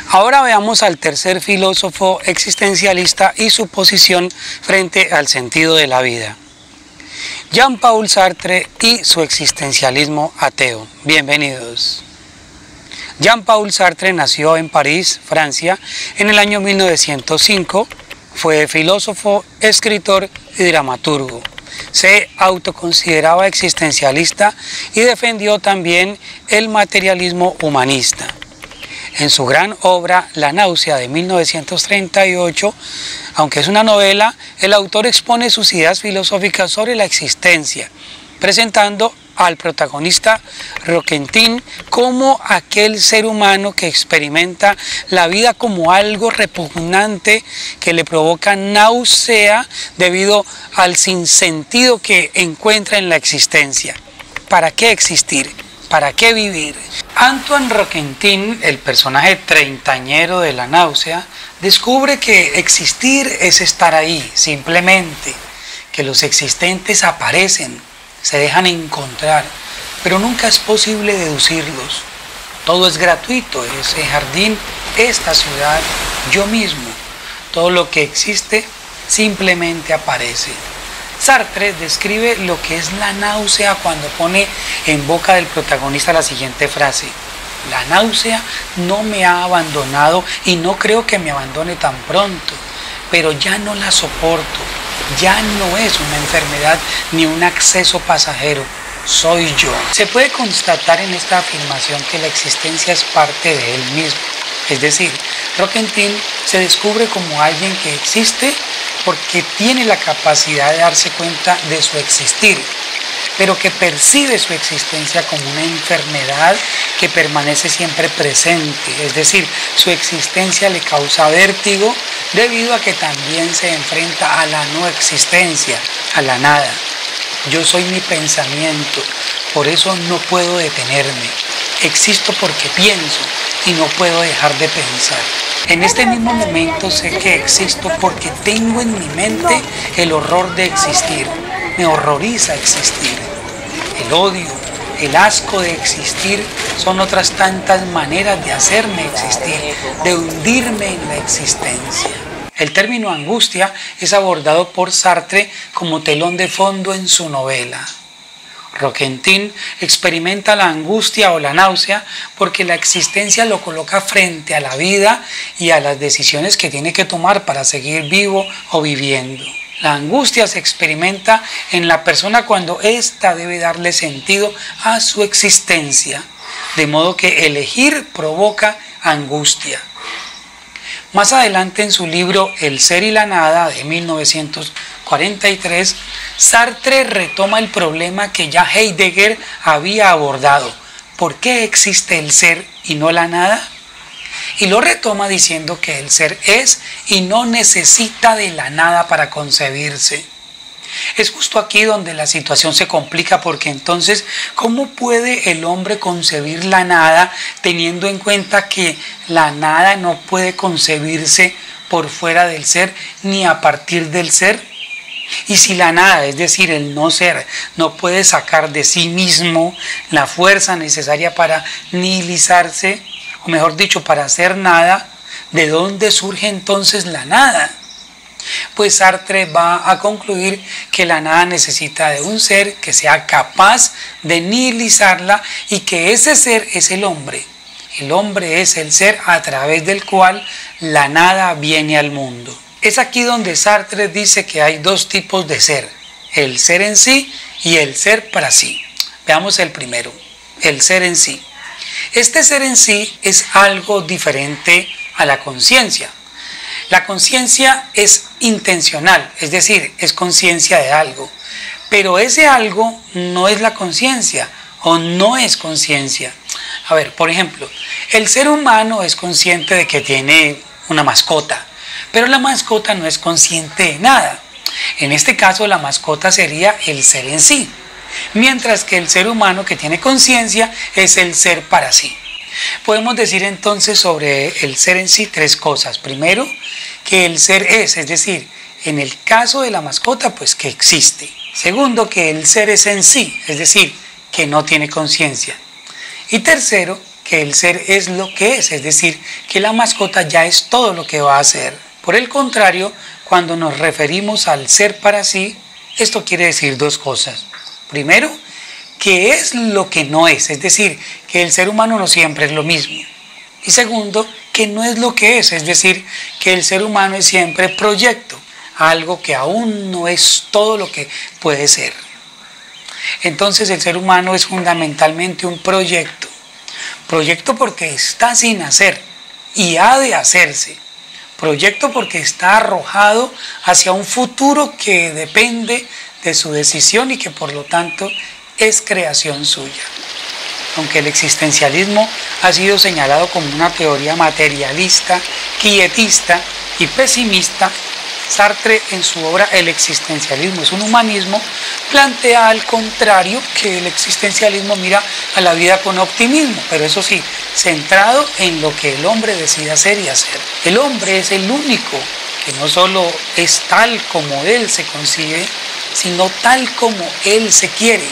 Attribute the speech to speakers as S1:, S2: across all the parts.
S1: Ahora veamos al tercer filósofo existencialista y su posición frente al sentido de la vida. Jean-Paul Sartre y su existencialismo ateo. Bienvenidos. Jean-Paul Sartre nació en París, Francia, en el año 1905. Fue filósofo, escritor y dramaturgo. Se autoconsideraba existencialista y defendió también el materialismo humanista. En su gran obra La náusea de 1938, aunque es una novela, el autor expone sus ideas filosóficas sobre la existencia, presentando al protagonista Roquentin como aquel ser humano que experimenta la vida como algo repugnante que le provoca náusea debido al sinsentido que encuentra en la existencia. ¿Para qué existir? ¿Para qué vivir? Antoine Roquentin, el personaje treintañero de La náusea, descubre que existir es estar ahí, simplemente, que los existentes aparecen, se dejan encontrar, pero nunca es posible deducirlos. Todo es gratuito, ese jardín, esta ciudad, yo mismo. Todo lo que existe simplemente aparece. Sartre describe lo que es la náusea cuando pone en boca del protagonista la siguiente frase: la náusea no me ha abandonado y no creo que me abandone tan pronto, pero ya no la soporto, ya no es una enfermedad ni un acceso pasajero, soy yo. Se puede constatar en esta afirmación que la existencia es parte de él mismo, es decir, Roquentin se descubre como alguien que existe porque tiene la capacidad de darse cuenta de su existir, pero que percibe su existencia como una enfermedad que permanece siempre presente, es decir, su existencia le causa vértigo debido a que también se enfrenta a la no existencia, a la nada. Yo soy mi pensamiento, por eso no puedo detenerme, existo porque pienso y no puedo dejar de pensar. En este mismo momento sé que existo porque tengo en mi mente el horror de existir, me horroriza existir. El odio, el asco de existir son otras tantas maneras de hacerme existir, de hundirme en la existencia. El término angustia es abordado por Sartre como telón de fondo en su novela. Roquentin experimenta la angustia o la náusea porque la existencia lo coloca frente a la vida y a las decisiones que tiene que tomar para seguir vivo o viviendo. La angustia se experimenta en la persona cuando ésta debe darle sentido a su existencia, de modo que elegir provoca angustia. Más adelante en su libro El ser y la nada de 1943, Sartre retoma el problema que ya Heidegger había abordado. ¿Por qué existe el ser y no la nada? Y lo retoma diciendo que el ser es y no necesita de la nada para concebirse. Es justo aquí donde la situación se complica, porque entonces, ¿cómo puede el hombre concebir la nada teniendo en cuenta que la nada no puede concebirse por fuera del ser ni a partir del ser? Y si la nada, es decir, el no ser, no puede sacar de sí mismo la fuerza necesaria para nihilizarse, o mejor dicho, para hacer nada, ¿de dónde surge entonces la nada? Pues Sartre va a concluir que la nada necesita de un ser que sea capaz de nihilizarla y que ese ser es el hombre. El hombre es el ser a través del cual la nada viene al mundo. Es aquí donde Sartre dice que hay dos tipos de ser, el ser en sí y el ser para sí. Veamos el primero, el ser en sí. Este ser en sí es algo diferente a la conciencia. La conciencia es intencional, es decir, es conciencia de algo, pero ese algo no es la conciencia o no es conciencia. A ver, por ejemplo, el ser humano es consciente de que tiene una mascota, pero la mascota no es consciente de nada. En este caso, la mascota sería el ser en sí, mientras que el ser humano que tiene conciencia es el ser para sí. Podemos decir entonces sobre el ser en sí tres cosas. Primero, que el ser es decir, en el caso de la mascota, pues que existe. Segundo, que el ser es en sí, es decir, que no tiene conciencia. Y tercero, que el ser es lo que es decir, que la mascota ya es todo lo que va a ser. Por el contrario, cuando nos referimos al ser para sí, esto quiere decir dos cosas. Primero, que es lo que no es decir, que el ser humano no siempre es lo mismo. Y segundo, que no es lo que es decir, que el ser humano es siempre proyecto, algo que aún no es todo lo que puede ser. Entonces el ser humano es fundamentalmente un proyecto. Proyecto porque está sin hacer y ha de hacerse. Proyecto porque está arrojado hacia un futuro que depende de su decisión y que por lo tanto es creación suya. Aunque el existencialismo ha sido señalado como una teoría materialista, quietista y pesimista, Sartre, en su obra El existencialismo es un humanismo, plantea al contrario que el existencialismo mira a la vida con optimismo, pero eso sí, centrado en lo que el hombre decide hacer y hacer. El hombre es el único que no solo es tal como él se concibe, sino tal como él se quiere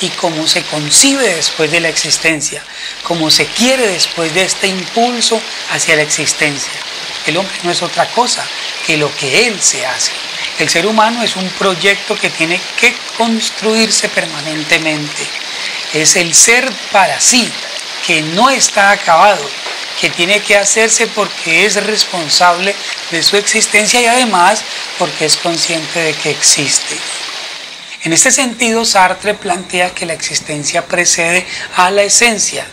S1: y como se concibe después de la existencia, como se quiere después de este impulso hacia la existencia. El hombre no es otra cosa que lo que él se hace. El ser humano es un proyecto que tiene que construirse permanentemente. Es el ser para sí, que no está acabado, que tiene que hacerse porque es responsable de su existencia y además porque es consciente de que existe. En este sentido, Sartre plantea que la existencia precede a la esencia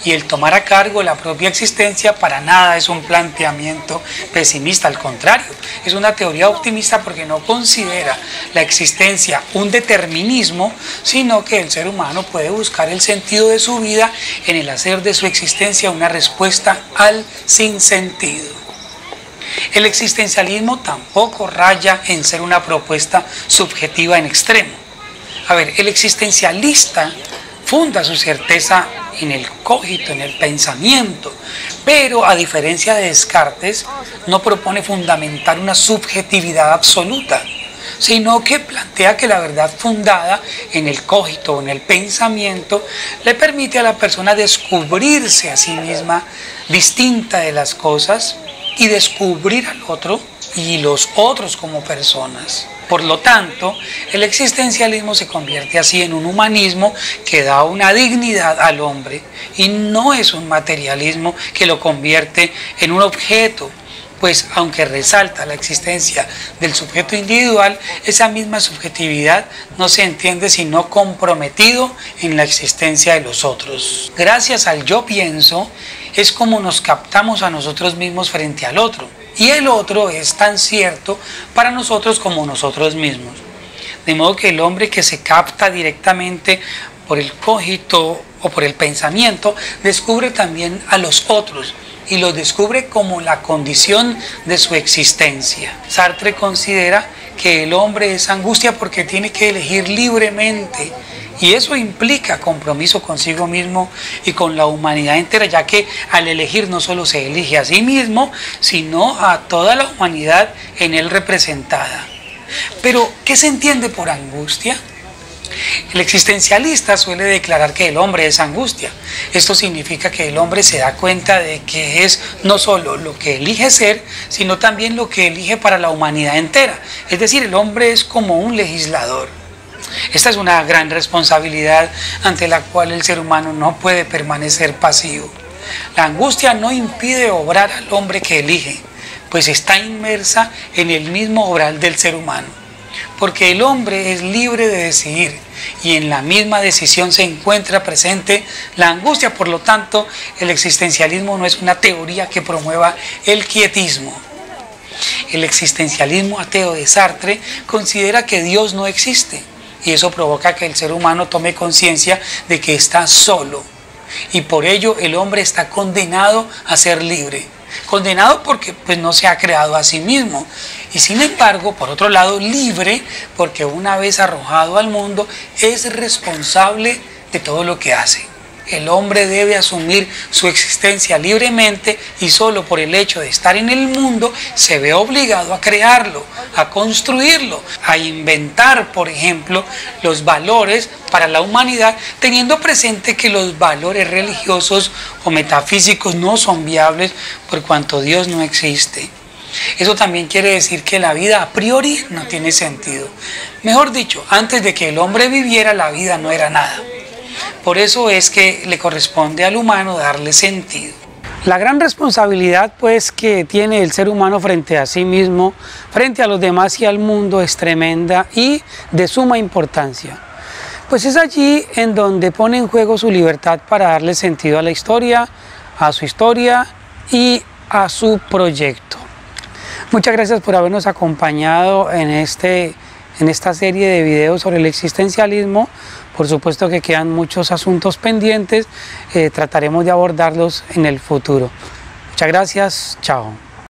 S1: y el tomar a cargo la propia existencia para nada es un planteamiento pesimista, al contrario, es una teoría optimista porque no considera la existencia un determinismo, sino que el ser humano puede buscar el sentido de su vida en el hacer de su existencia una respuesta al sinsentido. El existencialismo tampoco raya en ser una propuesta subjetiva en extremo. A ver, el existencialista funda su certeza en el cogito, en el pensamiento, pero a diferencia de Descartes, no propone fundamentar una subjetividad absoluta, sino que plantea que la verdad fundada en el cogito, en el pensamiento, le permite a la persona descubrirse a sí misma distinta de las cosas y descubrir al otro y los otros como personas. Por lo tanto, el existencialismo se convierte así en un humanismo que da una dignidad al hombre y no es un materialismo que lo convierte en un objeto, pues aunque resalta la existencia del sujeto individual, esa misma subjetividad no se entiende sino comprometido en la existencia de los otros. Gracias al yo pienso es como nos captamos a nosotros mismos frente al otro. Y el otro es tan cierto para nosotros como nosotros mismos. De modo que el hombre que se capta directamente por el cogito o por el pensamiento, descubre también a los otros y los descubre como la condición de su existencia. Sartre considera que el hombre es angustia porque tiene que elegir libremente. Y eso implica compromiso consigo mismo y con la humanidad entera, ya que al elegir no solo se elige a sí mismo, sino a toda la humanidad en él representada. Pero, ¿qué se entiende por angustia? El existencialista suele declarar que el hombre es angustia. Esto significa que el hombre se da cuenta de que es no solo lo que elige ser, sino también lo que elige para la humanidad entera. Es decir, el hombre es como un legislador. Esta es una gran responsabilidad ante la cual el ser humano no puede permanecer pasivo. La angustia no impide obrar al hombre que elige, pues está inmersa en el mismo obrar del ser humano. Porque el hombre es libre de decidir y en la misma decisión se encuentra presente la angustia. Por lo tanto, el existencialismo no es una teoría que promueva el quietismo. El existencialismo ateo de Sartre considera que Dios no existe. Y eso provoca que el ser humano tome conciencia de que está solo. Y por ello el hombre está condenado a ser libre. Condenado porque pues, no se ha creado a sí mismo. Y sin embargo, por otro lado, libre porque una vez arrojado al mundo es responsable de todo lo que hace. El hombre debe asumir su existencia libremente y solo por el hecho de estar en el mundo se ve obligado a crearlo, a construirlo, a inventar, por ejemplo, los valores para la humanidad, teniendo presente que los valores religiosos o metafísicos no son viables por cuanto Dios no existe. Eso también quiere decir que la vida a priori no tiene sentido. Mejor dicho, antes de que el hombre viviera, la vida no era nada. Por eso es que le corresponde al humano darle sentido. La gran responsabilidad pues que tiene el ser humano frente a sí mismo, frente a los demás y al mundo es tremenda y de suma importancia. Pues es allí en donde pone en juego su libertad para darle sentido a la historia, a su historia y a su proyecto. Muchas gracias por habernos acompañado en esta serie de videos sobre el existencialismo. Por supuesto que quedan muchos asuntos pendientes, trataremos de abordarlos en el futuro. Muchas gracias, chao.